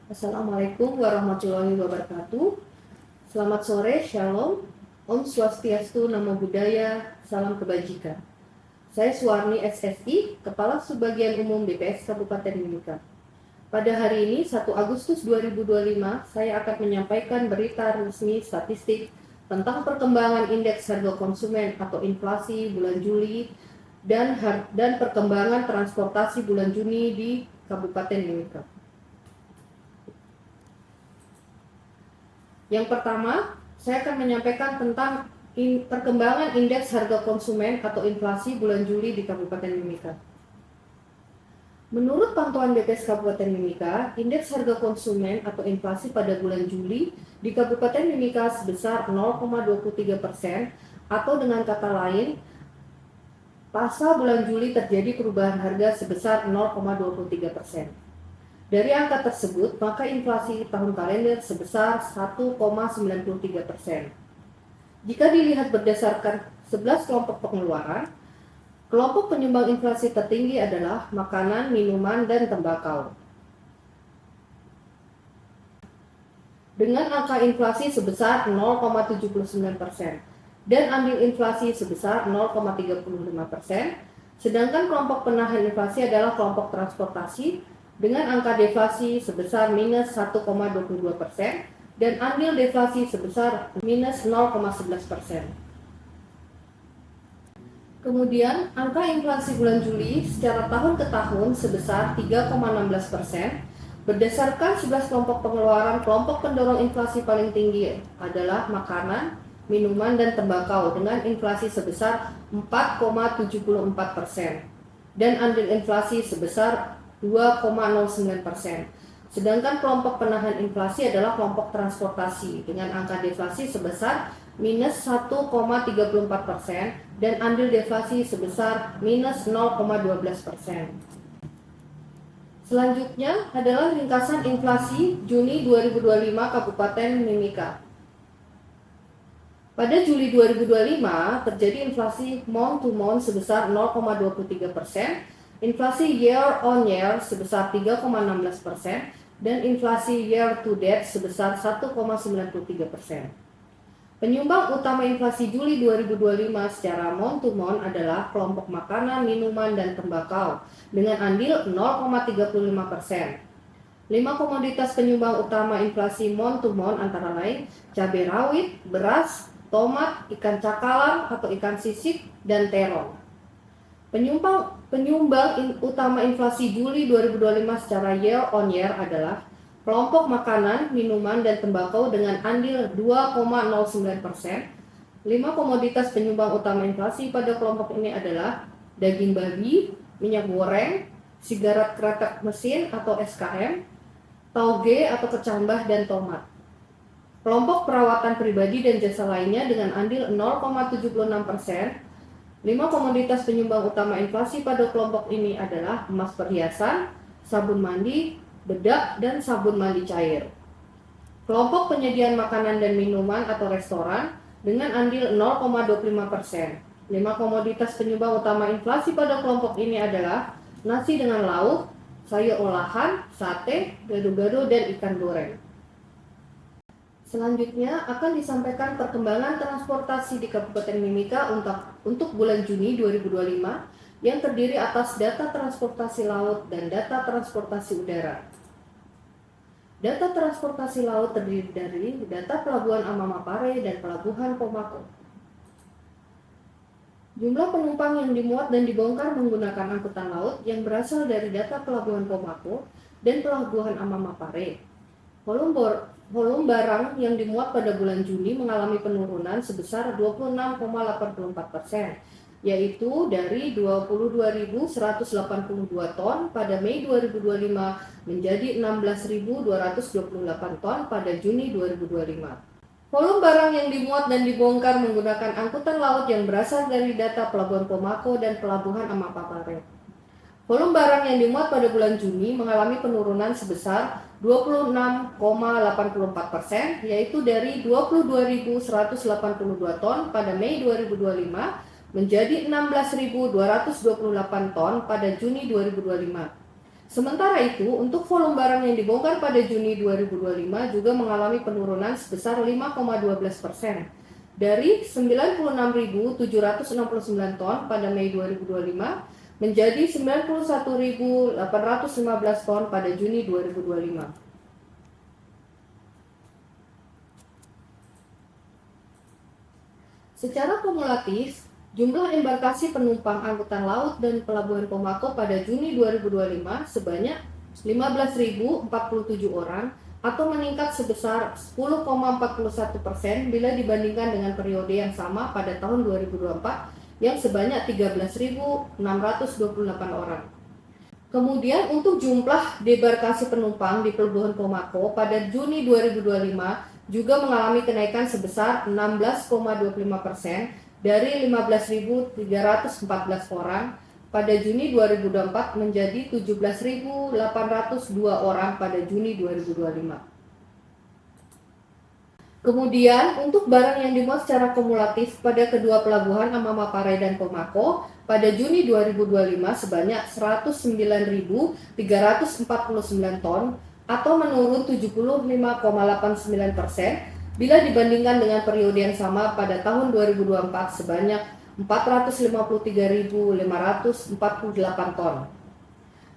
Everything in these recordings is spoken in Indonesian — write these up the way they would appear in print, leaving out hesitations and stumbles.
Assalamualaikum warahmatullahi wabarakatuh. Selamat sore, Shalom, Om Swastiastu, Namo Buddhaya, Salam Kebajikan. Saya Suwarni SSI, Kepala Subbagian Umum BPS Kabupaten Mimika. Pada hari ini, 1 Agustus 2025, saya akan menyampaikan berita resmi statistik tentang perkembangan indeks harga konsumen atau inflasi bulan Juli dan perkembangan transportasi bulan Juni di Kabupaten Mimika. Yang pertama, saya akan menyampaikan tentang perkembangan indeks harga konsumen atau inflasi bulan Juli di Kabupaten Mimika. Menurut pantauan BPS Kabupaten Mimika, indeks harga konsumen atau inflasi pada bulan Juli di Kabupaten Mimika sebesar 0,23%, atau dengan kata lain, pasca bulan Juli terjadi perubahan harga sebesar 0,23%. Dari angka tersebut, maka inflasi tahun kalender sebesar 1,93%. Jika dilihat berdasarkan 11 kelompok pengeluaran, kelompok penyumbang inflasi tertinggi adalah makanan, minuman, dan tembakau. Dengan angka inflasi sebesar 0,79% dan andil inflasi sebesar 0,35%, sedangkan kelompok penahan inflasi adalah kelompok transportasi dengan angka deflasi sebesar minus 1,22% dan andil deflasi sebesar minus 0,11%. Kemudian, angka inflasi bulan Juli secara tahun ke tahun sebesar 3,16%. Berdasarkan 11 kelompok pengeluaran, kelompok pendorong inflasi paling tinggi adalah makanan, minuman, dan tembakau dengan inflasi sebesar 4,74% dan andil inflasi sebesar 2,09%. Sedangkan kelompok penahan inflasi adalah kelompok transportasi dengan angka deflasi sebesar minus 1,34% dan andil deflasi sebesar minus 0,12%. Selanjutnya adalah ringkasan inflasi Juni 2025 Kabupaten Mimika. Pada Juli 2025 terjadi inflasi month to month sebesar 0,23%, inflasi year on year sebesar 3,16%, dan inflasi year to date sebesar 1,93%. Penyumbang utama inflasi Juli 2025 secara month to month adalah kelompok makanan, minuman, dan tembakau dengan andil 0,35%. 5 komoditas penyumbang utama inflasi month to month antara lain cabai rawit, beras, tomat, ikan cakalang atau ikan sisik, dan terong. Penyumbang utama inflasi Juli 2025 secara year on year adalah kelompok makanan, minuman, dan tembakau dengan andil 2,09%. 5 komoditas penyumbang utama inflasi pada kelompok ini adalah daging babi, minyak goreng, sigaret kretek mesin atau SKM, tauge atau kecambah, dan tomat. Kelompok perawatan pribadi dan jasa lainnya dengan andil 0,76%. 5 komoditas penyumbang utama inflasi pada kelompok ini adalah emas perhiasan, sabun mandi, bedak, dan sabun mandi cair. Kelompok penyediaan makanan dan minuman atau restoran dengan andil 0,25%. 5 komoditas penyumbang utama inflasi pada kelompok ini adalah nasi dengan lauk, sayur olahan, sate, gado-gado, dan ikan goreng. Selanjutnya akan disampaikan perkembangan transportasi di Kabupaten Mimika untuk bulan Juni 2025 yang terdiri atas data transportasi laut dan data transportasi udara. Data transportasi laut terdiri dari data Pelabuhan Amamapare dan Pelabuhan Pomako. Jumlah penumpang yang dimuat dan dibongkar menggunakan angkutan laut yang berasal dari data Pelabuhan Pomako dan Pelabuhan Amamapare. Volume barang yang dimuat pada bulan Juni mengalami penurunan sebesar 26,84%, yaitu dari 22.182 ton pada Mei 2025 menjadi 16.228 ton pada Juni 2025. Volume barang yang dimuat dan dibongkar menggunakan angkutan laut yang berasal dari data Pelabuhan Pomako dan Pelabuhan Amapapare. Volume barang yang dimuat pada bulan Juni mengalami penurunan sebesar 26,84%, yaitu dari 22.182 ton pada Mei 2025 menjadi 16.228 ton pada Juni 2025. Sementara itu, untuk volume barang yang dibongkar pada Juni 2025 juga mengalami penurunan sebesar 5,12% dari 96.769 ton pada Mei 2025 menjadi 91.815 ton pada Juni 2025. Secara kumulatif, jumlah embarkasi penumpang angkutan laut dan pelabuhan Pomako pada Juni 2025 sebanyak 15.047 orang atau meningkat sebesar 10,41% bila dibandingkan dengan periode yang sama pada tahun 2024 yang sebanyak 13.628 orang. Kemudian untuk jumlah debarkasi penumpang di Pelabuhan Pomako pada Juni 2025 juga mengalami kenaikan sebesar 16,25% dari 15.314 orang pada Juni 2024 menjadi 17.802 orang pada Juni 2025. Kemudian untuk barang yang dimuat secara kumulatif pada kedua pelabuhan Amamaparay dan Pomako pada Juni 2025 sebanyak 109.349 ton atau menurun 75,89% bila dibandingkan dengan periode yang sama pada tahun 2024 sebanyak 453.548 ton.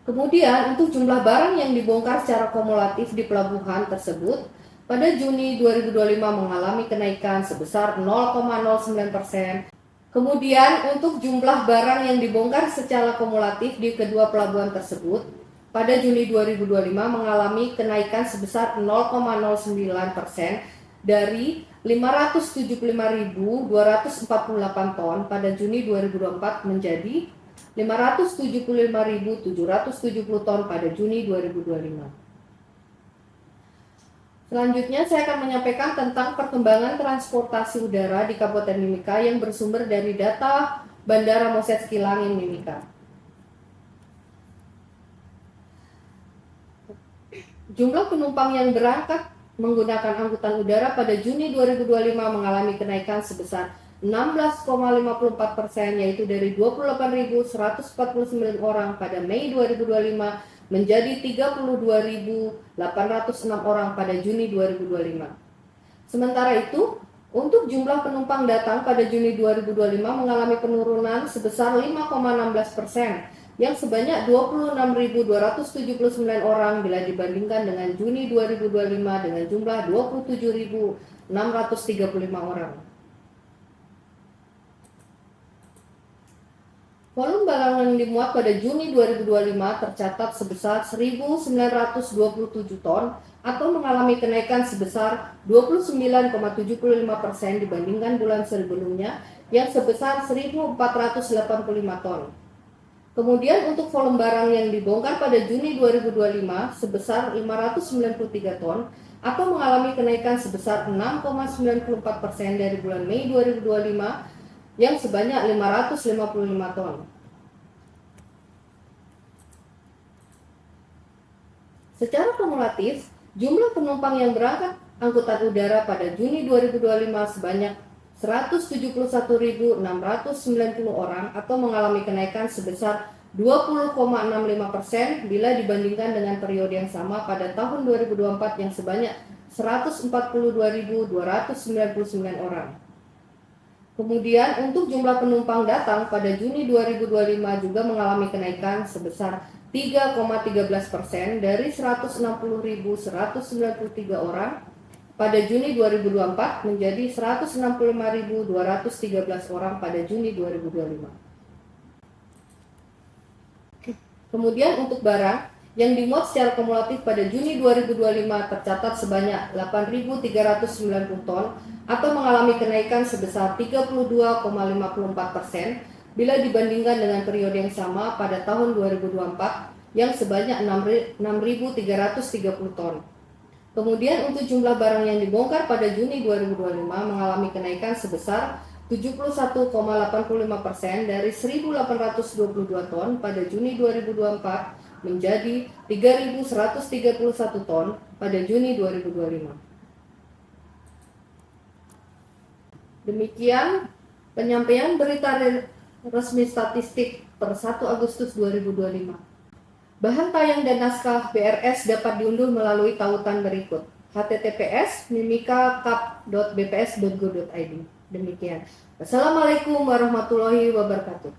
Kemudian untuk jumlah barang yang dibongkar secara kumulatif di pelabuhan tersebut pada Juni 2025 mengalami kenaikan sebesar 0,09%. Kemudian untuk jumlah barang yang dibongkar secara kumulatif di kedua pelabuhan tersebut pada Juni 2025 mengalami kenaikan sebesar 0,09% dari 575.248 ton pada Juni 2024 menjadi 575.770 ton pada Juni 2025. Selanjutnya saya akan menyampaikan tentang perkembangan transportasi udara di Kabupaten Mimika yang bersumber dari data Bandara Moses Kilangin Mimika. Jumlah penumpang yang berangkat menggunakan angkutan udara pada Juni 2025 mengalami kenaikan sebesar 16,54% yaitu dari 28.149 orang pada Mei 2025 menjadi 32.806 orang pada Juni 2025. Sementara itu, untuk jumlah penumpang datang pada Juni 2025 mengalami penurunan sebesar 5,16% yang sebanyak 26.279 orang bila dibandingkan dengan Juni 2025 dengan jumlah 27.635 orang. Volume barang yang dimuat pada Juni 2025 tercatat sebesar 1.927 ton atau mengalami kenaikan sebesar 29,75% dibandingkan bulan sebelumnya yang sebesar 1.485 ton. Kemudian untuk volume barang yang dibongkar pada Juni 2025 sebesar 593 ton atau mengalami kenaikan sebesar 6,94% dari bulan Mei 2025 yang sebanyak 555 ton. Secara kumulatif, jumlah penumpang yang berangkat angkutan udara pada Juni 2025 sebanyak 171.690 orang atau mengalami kenaikan sebesar 20,65% bila dibandingkan dengan periode yang sama pada tahun 2024 yang sebanyak 142.299 orang. Kemudian untuk jumlah penumpang datang pada Juni 2025 juga mengalami kenaikan sebesar 3,13% dari 160.193 orang pada Juni 2024 menjadi 165.213 orang pada Juni 2025. Kemudian untuk barang yang dimuat secara kumulatif pada Juni 2025 tercatat sebanyak 8.390 ton atau mengalami kenaikan sebesar 32,54% bila dibandingkan dengan periode yang sama pada tahun 2024 yang sebanyak 6.330 ton. Kemudian untuk jumlah barang yang dibongkar pada Juni 2025 mengalami kenaikan sebesar 71,85% dari 1.822 ton pada Juni 2024 menjadi 3.131 ton pada Juni 2025. Demikian penyampaian berita resmi statistik per 1 Agustus 2025. Bahan tayang dan naskah BRS dapat diunduh melalui tautan berikut: https://mimika.kap.bps.go.id. Demikian. Wassalamualaikum warahmatullahi wabarakatuh.